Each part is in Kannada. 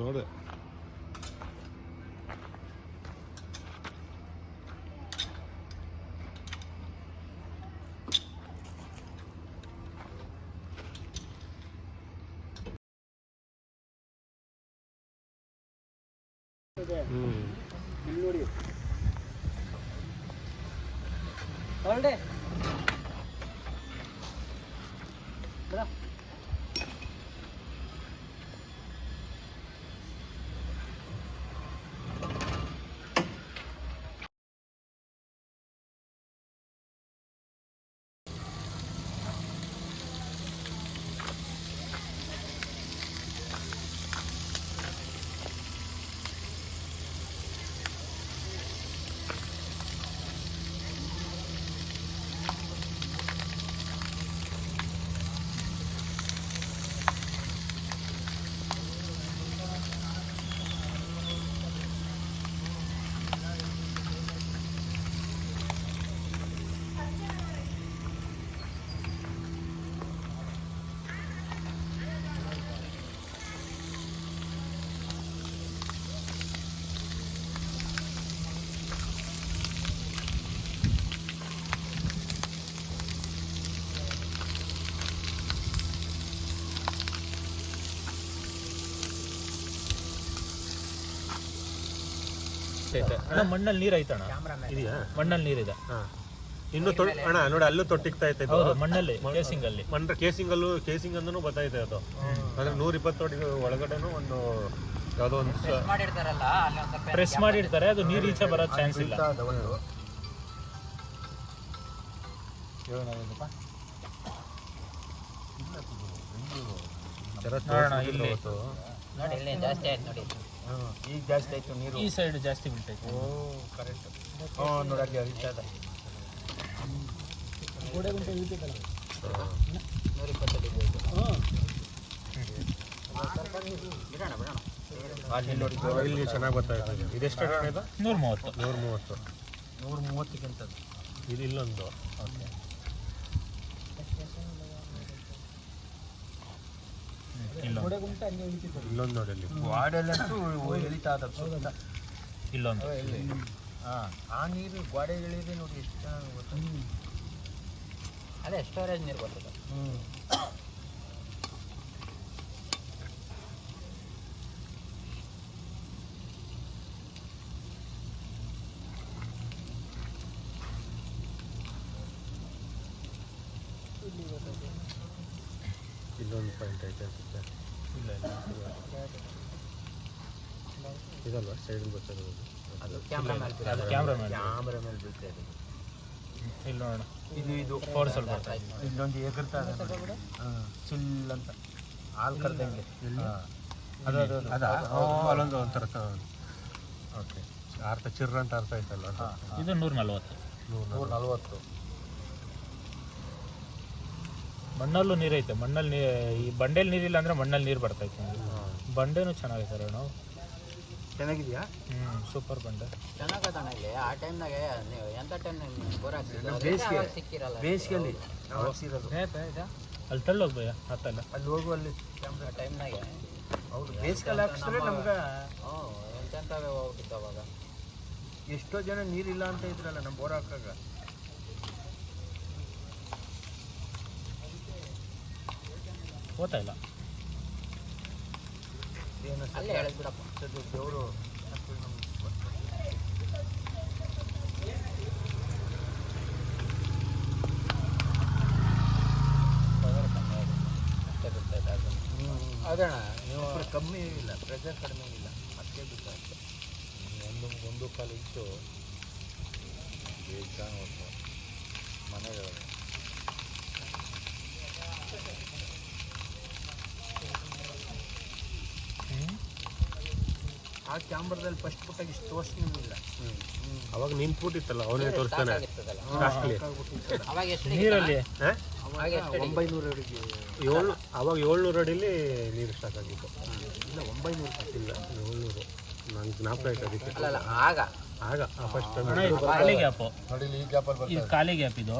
ನೋಡಿದೆ. ಇಲ್ಲಿ ನೋಡಿ ಹೊರಡೆ ಬರ ಮಣ್ಣಲ್ಲಿ ನೀರು ಐತಣ್ಣ, ಇದೆಯಾ? ಮಣ್ಣಲ್ಲಿ ನೀರಿದೆ. ಇನ್ನು ಅಣ್ಣ ನೋಡಿ ಅಲ್ಲೂ ತೊಟ್ಟಿಗ್ತಾ ಐತೆ. ಮಣ್ಣಲ್ಲಿ ಕೇಸಿಂಗ್ ಅಲ್ಲಿ ಕೇಸಿಂಗ್ ಅಂದೂ ಬತ್ತೈತೆ ಅದು. ಅಂದ್ರೆ 120 ಅಡಿ ಒಳಗಡೆನು ಒಂದು ಯಾವುದೋ ಒಂದು ಪ್ರೆಸ್ ಮಾಡಿರ್ತಾರೆ, ಅದು ನೀರು ಈಚೆ ಬರೋ ಚಾನ್ಸ್ ಇಲ್ಲ. ಈಗ ಜಾಸ್ತಿ ಆಯ್ತು ನೀರು, ಈ ಸೈಡ್ ಜಾಸ್ತಿ ಬೀಳ್ತೈತೆ. ಕರೆಕ್ಟ್. ನೋಡಿ ಅಲ್ಲಿ ಹರಿತಾ ಇದೆ. ಗೋಡೆ ಗುಂಟೆ ಇಳಿತೈತಲ್ಲ 120 ಅಡಿ ಅಲ್ಲಿ ನೋಡಿ. ಇಲ್ಲಿ ಚೆನ್ನಾಗಿ ಬರ್ತಾಯಿದೆ. ಇದೆಷ್ಟು ಅಡಿ ಇದು? 130. 130ಕ್ಕಿಂತ ಇದು ಇಲ್ಲೊಂದು. ಓಕೆ. ಇಲ್ಲೊಂದು ನೋಡಿ, ಅಲ್ಲಿ ಗೋಡೆಯಲ್ಲಂತೂ ಎಳಿತಾ ಇದ್ದ. ಇಲ್ಲೊಂದು ಆ ನೀರು ಗೋಡೆ ಎಳಿದೆ ನೋಡಿ, ಎಷ್ಟು ಚೆನ್ನಾಗಿ ಗೊತ್ತು. ಅದೇ ಸ್ಟೋರೇಜ್ ನೀರು ಬರ್ತದೆ. ಇಲ್ಲೊಂದು ಪಾಯಿಂಟ್ ಐತೆ ಅನ್ಸುತ್ತೆ. ಇದಲ್ವಾ ಸೈಡಲ್ಲಿ ಬರ್ತಿರೋದು? ಅದು ಕ್ಯಾಮ್ರಾ ಮೇಲೆ ಬೀಳ್ತಾ ಇದೆ. ಇಲ್ಲಿ ನೋಡೋಣ, ಇದು ಫೋರ್ಸಲ್ಲಿ ಬರ್ತಾ ಇದೆ. ಇಲ್ಲೊಂದು ಎಗರ್ತಾ ಇದೆ ಚಿಲ್ ಅಂತ, ಹಾಲು ಕರೆದಂಗೆ. ಅಲ್ಲೊಂದು ಒಂಥರ ಓಕೆ ಅರ್ಥ ಚಿರ್ರ ಅಂತ ಅರ್ಥ ಆಯ್ತಲ್ಲ. ಇದು 140. ಮಣ್ಣಲ್ಲೂ ನೀರೈತೆ. ಮಣ್ಣಲ್ಲಿ ಈ ಬಂಡೆಯಲ್ಲಿ ನೀರಿಲ್ಲ ಅಂದರೆ ಮಣ್ಣಲ್ಲಿ ನೀರು ಬರ್ತೈತೆ. ಬಂಡೆನೂ ಚೆನ್ನಾಗೈತೆ ನಾವು. ಚೆನ್ನಾಗಿದೆಯಾ? ಸೂಪರ್ ಬಂಡೆ. ಚೆನ್ನಾಗದಣ್ಣ. ಇಲ್ಲಿ ಆ ಟೈಮ್ನಾಗೆ ನೀವು ಎಂಥ ಟೈಮ್ ಬೋರ್ ಹಾಕ್ಸಿಲ್ಲ, ಸಿಕ್ಕಿರಲ್ಲ. ಬೇಸಿಗೆಯಲ್ಲಿ ಅಲ್ಲಿ ತಳ್ಳೋಗಿ ಭಯ ಹತ್ತಲ್ಲ, ಅಲ್ಲಿ ಹೋಗು. ಅಲ್ಲಿ ಕ್ಯಾಮ್ರಾ ಟೈಮ್ನಾಗೆ ಹೌದು, ಬೇಸಿಗೆಲ್ಲ ಹಾಕ್ಸಿದ್ರೆ ನಮ್ಗೆ ಎಂತೆಂಥವೇ ಹೋಗ್ಬಿಟ್ಟಿತ್ತು ಅವಾಗ. ಎಷ್ಟೋ ಜನ ನೀರಿಲ್ಲ ಅಂತ ಇದ್ರಲ್ಲ ನಮ್ಮ ಬೋರ್ ಹಾಕಾಗ. ಹೋಗ್ತಾ ಇಲ್ಲ. ಅಲ್ಲೇ ಹೇಳಿದ್ ಬಿಡಪ್ಪ, ದೇವರು ಅದಣ್ಣ. ನೀವು ಕಮ್ಮಿ ಇಲ್ಲ, ಪ್ರೆಷರ್ ಕಡಿಮೆ ಇಲ್ಲ, ಅದಕ್ಕೆ ಬಿಟ್ಟು ಒಂದು ಕಾಲು ಇಟ್ಟು ಬೇಜಾನ್ ಹೋಗ್ತವೆ ಮನೆಗಳು. ಆ ಕ್ಯಾಮ್ರಾದಲ್ಲಿ ಫಸ್ಟ್ ಪುಟ್ಟಾಗಿ ಇಷ್ಟು ತೋರಿಸ್ಲಿಲ್ಲ. ಅವಾಗ ನಿಂತ್ಬಿಟ್ಟಿತ್ತಲ್ಲ, ಅವನೇ ತೋರಿಸ್ತಾನೆ. ನೀರಲ್ಲಿ 900 ಅಡಿಗೆ ಅವಾಗ 700 ಅಡಿಲಿ ನೀರು ಸ್ಟಾರ್ಟ್ ಆಗಿತ್ತು. ಇಲ್ಲ 900 ಇಲ್ಲ 700 ನಂಗೆ ಜ್ಞಾಪಕ ಆಯ್ತು ಅದಕ್ಕೆ. ಅಲ್ಲ ಆಗ ಆಗ ಫಸ್ಟ್ ಅಣ್ಣ, ಇದು ಖಾಲಿ ಗ್ಯಾಪ್, ನೋಡಿ ಇಲ್ಲಿ ಈ ಗ್ಯಾಪಲ್ಲಿ ಇದು ಖಾಲಿ ಗ್ಯಾಪ್, ಇದು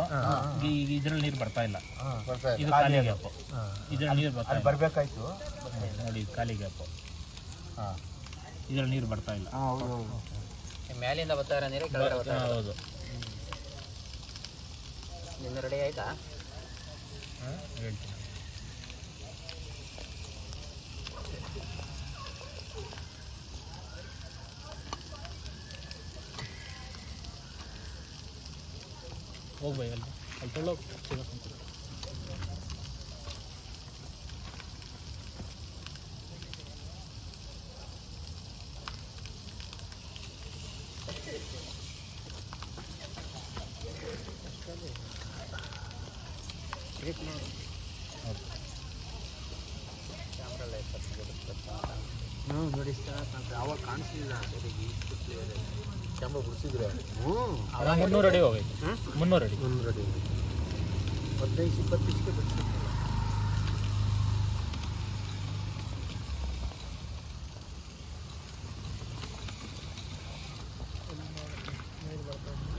ಇದ್ರಲ್ಲಿ ನೀರು ಬರ್ತಾ ಇಲ್ಲ, ಬರ್ತಾ ಇದೆ. ಇದು ಖಾಲಿ ಗ್ಯಾಪ್, ಇದ್ರಲ್ಲಿ ನೀರು ಬರ್ತಾ ಇಲ್ಲ ಬರ್ಬೇಕಾಯ್ತು. ನೋಡಿ, ಇದು ಖಾಲಿ ಗ್ಯಾಪ್, ಇದ್ರಲ್ಲಿ ನೀರು ಬರ್ತಾ ಇಲ್ಲ. ಮೇಲಿಂದ ಬರ್ತಾ ಇರೋ ನೀರು ಕೆಳಗಡೆ ಬರ್ತಾ ಇರೋದು. ಹೌದು. ನಿನ್ನ ರೆಡಿ ಆಯ್ತಾ? ಹೇಳ್ತೀನಿ. ಹೋಗ್ಬೈ ಅಲ್ಲಿ ತೊಳ್ಳೋಗಿ ಸಿಗಕ್ಕಂತ. ನೋಡಿ ಅವಾಗ ಕಾಣಿಸ್ಲಿಲ್ಲ ಕ್ಯಾಮ್ರಾ ಬಿಡಿಸಿದ್ರೆ 300 ಅಡಿ ಹೋಗೈತೆ. 300 ಅಡಿ. 15-20 ಇಷ್ಟೇ ಬಿಟ್ಟು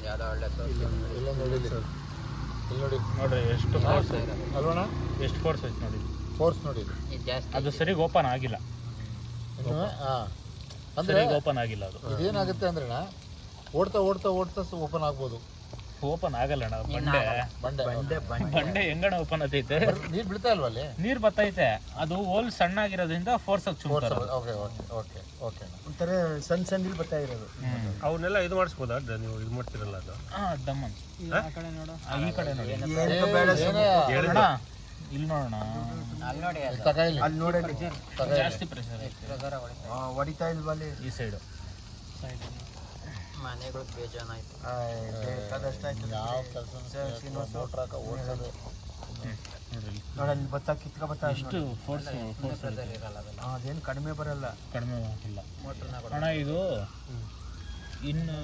ಯಾವ್ದೋ ಒಳ್ಳೆ ಎಲ್ಲ ನೋಡಿ ಇಲ್ಲಿ ನೋಡಿ ನೋಡ್ರಿ ಎಷ್ಟು ಫೋರ್ಸ್ ಅಲ್ವಣ, ಎಷ್ಟು ಫೋರ್ಸ್ ಐತೆ ನೋಡಿ. ಫೋರ್ಸ್ ನೋಡಿ ಜಾಸ್ತಿ. ಅದು ಸರಿಗೆ ಓಪನ್ ಆಗಿಲ್ಲ, ಇನ್ನು ಅಂದ್ರೆ ಸರಿಗೆ ಓಪನ್ ಆಗಿಲ್ಲ. ಅದು ಇದೇನಾಗುತ್ತೆ ಅಂದ್ರೆ ಓಡ್ತಾ ಓಡ್ತಾ ಓಡ್ತಾ ಓಪನ್ ಆಗ್ಬೋದು. ಓಪನ್ ಆಗಲ್ಲ ಅಣ್ಣ. ಬಂಡೆ ಬಂಡೆ ಬಂಡೆ ಹೆಂಗಣ ಓಪನ್ ಆಗೈತೆ? ನೀರು ಬೀಳ್ತಾ ಇಲ್ವಾ ಅಲ್ಲಿ? ನೀರ್ ಬರ್ತೈತೆ, ಅದು ಹೋಲ್ ಸಣ್ಣ ಆಗಿರೋದ್ರಿಂದ ಫೋರ್ಸ್ ಆಗಿ ಚುಮ್ತಾರೆ. Okay okay okay okay. ಒಂಥರ ಸಣ್ಣ ಸಣ್ಣ ಬರ್ತಾ ಇರೋದು. ಅವನ್ನೆಲ್ಲ ಇದು ಮಾಡಿಸ್ಬೋದಾ ನೀವು ಇದು ಮಾಡ್ತಿರಲ್ಲ ಅದು? ದಮ್ಮನ್ ಈ ಕಡೆ ನೋಡಿ, ಏನೇ ಅಣ್ಣ, ಇಲ್ಲಿ ನೋಡೋಣ, ಅಲ್ಲಿ ನೋಡಿ, ತಗೊಳ್ಳಿ, ಅಲ್ಲಿ ನೋಡಿ, ಜಾಸ್ತಿ ಪ್ರೆಷರ್ ಐತೆ ಹೊಡಿತಾ ಇಲ್ವಲ್ಲಿ. ಈ ಸೈಡು. ಮನೆಗಳು ಬೇಜಾನಾಯ್ತು. ಯಾವ ಕೆಲಸ ಮೋಟ್ರ್ ಹಾಕ ಓಡಿಸೋದು ನೋಡ್ರಿ ನೋಡಿ, ಭತ್ತ ಕಿತ್ಕ ಭತ್ತ ಎಷ್ಟು ಫೋರ್ಸ್ ಇರಲ್ಲ ಅದೆಲ್ಲ. ಅದೇನು ಕಡಿಮೆ ಬರಲ್ಲ, ಕಡಿಮೆ ಇಲ್ಲ ಮೋಟ್ರನ್ನ ಅಣ್ಣ. ಇದು ಇನ್ನು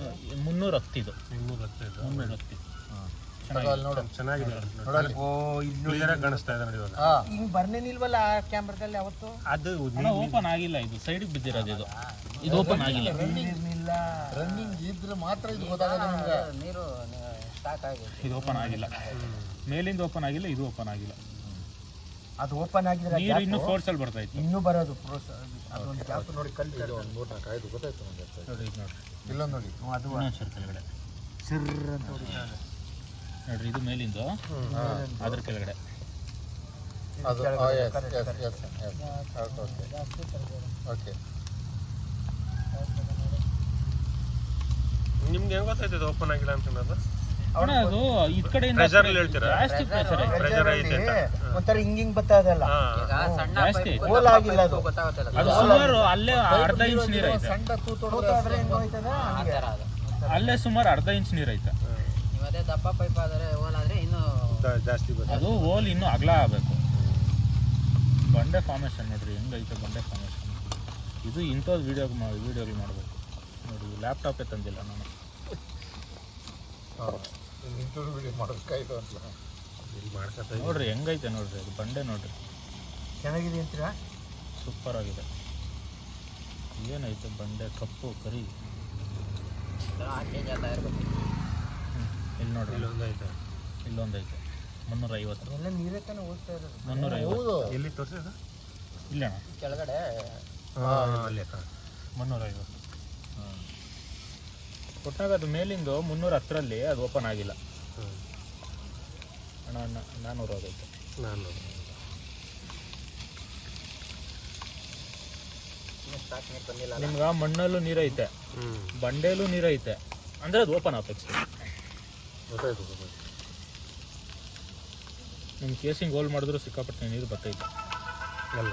300 ಹತ್ತಿದು, 300 ಆಗ್ತಾಯಿದೆ. 300 ಹತ್ತಿ ಅಲ್ಲಿ ನೋಡು, ಚೆನ್ನಾಗಿದೆ ನೋಡಲ್ಲಿ ಕ್ಲಿಯರ್ ಆಗಿ ಕಾಣಿಸ್ತಾ ಇದೆ ನೋಡಿ ಇವಾಗ. ಹಿಂಗ್ ಬರ್ನೇ ನಿಲ್ವಲ್ಲ ಆ ಕ್ಯಾಮ್ರಾದಲ್ಲಿ ಯಾವತ್ತು. ಅದು ಓಪನ್ ಆಗಿಲ್ಲ, ಇದು ಸೈಡಿಗೆ ಬಿದ್ದಿರೋದು. ಇದು ಓಪನ್ ಆಗಿಲ್ಲ. ಇಲ್ಲ, ರನ್ನಿಂಗ್ ಇದ್ರೆ ಮಾತ್ರ ಇದು ಗೊತ್ತಾಗೋದು ನಿಮ್ಗೆ. ನೀರು ಸ್ಟಾಕ್ ಆಗಿದೆ. ಇದು ಓಪನ್ ಆಗಿಲ್ಲ, ಮೇಲಿಂದ ಓಪನ್ ಆಗಿಲ್ಲ, ಇದು ಓಪನ್ ಆಗಿಲ್ಲ. ಅದು ಓಪನ್ ಆಗಿದ್ರೆ ನೀರು ಇನ್ನೂ ಫೋರ್ಸ್ ಅಲ್ಲಿ ಬರ್ತಾ ಇತ್ತು. ಇನ್ನೂ ಬರೋದು ಅದೊಂದು ಗ್ಯಾಪ್ ನೋಡಿ, ಕಲ್ಲು ಇದು ಒಂದು 3-4 ಆಯ್ತು ಗೊತ್ತಾಯ್ತು ನನಗೆ. ನೋಡಿ ಇದು ನೋಡ್ರಿ, ಇಲ್ಲೊಂದು ನೋಡಿ, ಅದು ಇನ್ನೊಂದು ಕೆಳಗಡೆ ಸಿರ್ರ್ ಅಂತ ಹೊಡಿತಾ ಇದೆ. ನೋಡ್ರಿ, ಇದು ಮೇಲಿಂದು, ಅದ್ರ ಕೆಳಗಡೆ. ಅದು ಓಕೆ. ನಿಮ್ಗೆ ಹೆಂಗ್ ಗೊತ್ತಾಯ್ತದೆ ಓಪನ್ ಆಗಿಲ್ಲ ಅಂತ ಅನ್ನೋದು? ಅಣ್ಣ, ಅದು ಈ ಕಡೆಯಿಂದ ಪ್ರೆಷರ್ ಹೇಳ್ತೀರಾ? ಜಾಸ್ತಿ ಪ್ರೆಷರ್ ಐತೆ. ಪ್ರೆಷರ್ ಐತೆ ಅಂತ. ಒಂಥರ ಹಿಂಗಿಂಗ್ ಬರ್ತಾ ಇದಲ್ಲ, ಜಾಸ್ತಿ ಐತೆ. ಹೋಲ್ ಆಗಿಲ್ಲ ಅದು. ಅದು ಸುಮಾರು ಅಲ್ಲೇ ಅರ್ಧ ಇಂಚ್ ನೀರು ಐತೆ. ಸಣ್ಣ ಹೋದ್ರೆ ಹೆಂಗ್ ಹೋಯ್ತದ ಹಂಗೆ. ಅಲ್ಲೇ ಸುಮಾರು ಅರ್ಧ ಇಂಚ್ ನೀರು ಐತೆ. ಅದೇ ದಪ್ಪ ಪೈಪ್ ಆದರೆ ಹೋಲ್ ಆದ್ರೆ ಇನ್ನೂ ಜಾಸ್ತಿ ಬರುತ್ತೆ. ಅದು ಹೋಲ್ ಇನ್ನೂ ಅಗಲ ಆಗಬೇಕು. ಬಂಡೆ ಫಾರ್ಮೇಶನ್ ನೋಡ್ರಿ ಹೆಂಗೈತೆ ಬಂಡೆ ಫಾರ್ಮೇಶನ್. ಇದು ಇಂಥದ್ದು ವಿಡಿಯೋಗಳು ಮಾಡಬೇಕು ನೋಡಿ. ಲ್ಯಾಪ್ಟಾಪೇ ತಂದಿಲ್ಲ ನಾನು. ಇಂಟರ್ವ್ಯೂ ವಿಡಿಯೋ ಮಾಡೋದಕ್ಕಾಯ್ತು ಅಂತ ಇಲ್ಲಿ ಮಾಡ್ಕೊತಾ ನೋಡ್ರಿ ಹೆಂಗೈತೆ ನೋಡ್ರಿ, ಅದು ಬಂಡೆ ನೋಡ್ರಿ, ಚೆನ್ನಾಗಿದೆ ಅಂತೀರಾ? ಸೂಪರ್ ಆಗಿದೆ. ಏನೈತೆ ಬಂಡೆ, ಕಪ್ಪು ಕರಿ. ಇಲ್ಲಿ ನೋಡ್ರಿ, ಇಲ್ಲೊಂದೈತೆ. ಇಲ್ಲೊಂದೈತೆ 350. ಎಲ್ಲ ನೀರೇ ತಾನೇ ಹೋಗ್ತಾ ಇರೋದು. 350 ಎಲ್ಲಿ ತೋರಿಸಿದ? ಇಲ್ಲ ಅಣ್ಣ, ಕೆಳಗಡೆ ಅಲ್ಲೇ 350. ಒಟ್ಟಾಗ ಅದು ಮೇಲಿಂದು 310ರಲ್ಲಿ ಅದು ಓಪನ್ ಆಗಿಲ್ಲ ಅಣ್ಣ. 400 ಆಗೈತೆ. ನಾನು ನಿಮ್ಗೆ ಮಣ್ಣಲ್ಲೂ ನೀರೈತೆ, ಬಂಡೆಯಲ್ಲೂ ನೀರೈತೆ, ಅಂದ್ರೆ ಅದು ಓಪನ್ ಆಗ್ಬೇಕು. ಗೊತ್ತಾಯ್ತು ಗೊತ್ತಾಯ್ತು. ನಿಮ್ಮ ಕೇಸಿಂಗ್ ಹೋಲ್ ಮಾಡಿದ್ರು ಸಿಕ್ಕಾಪಟ್ಟೆ ನೀರು ಬರ್ತೈತೆ ಎಲ್ಲ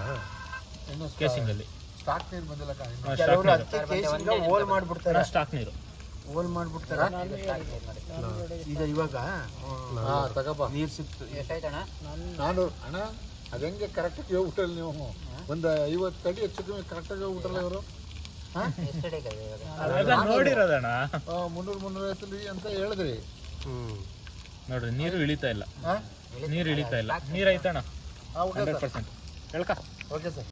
ಇನ್ನು ಕೇಸಿಂಗಲ್ಲಿ. ಸ್ಟಾಕ್ ನೀರು ಬಂದಿಲ್ಲ ಕಾಣಿ. ಕೆಲವರು ಹತ್ತಿ ಕೇಸಿಂದ ಹೋಲ್ ಮಾಡ್ಬಿಡ್ತಾರೆ, ಸ್ಟಾಕ್ ನೀರು ಹೋಲ್ ಮಾಡ್ಬಿಡ್ತಾರೆ. ಈಗ ಇವಾಗ ತಗಪ್ಪ ನೀರು ಸಿಕ್ತು. ಎಷ್ಟಾಯ್ತಣ್ಣ? ನಾನು ಅಣ್ಣ ಅದು ಹೆಂಗೆ ಕರೆಕ್ಟಾಗಿ ಹೋಗ್ಬಿಟ್ಟಲ್ಲ ನೀವು? ಒಂದು 50 ಅಡಿ ಹೆಚ್ಚು ಕಮ್ಮಿ ಕರೆಕ್ಟಾಗಿ ಹೋಗ್ಬಿಟ್ರಲ್ಲ ಇವರು. ನೋಡಿರೋದಣ್ಣ. 300-350 ಅಂತ ಹೇಳಿದ್ರಿ. ನೋಡ್ರಿ ನೀರು ಇಳಿತಾ ಇಲ್ಲ, ನೀರು ಇಳಿತಾ ಇಲ್ಲ. ನೀರು ಐತಣ್ಣ 100%. ಹೇಳ್ಕ. Okay sir.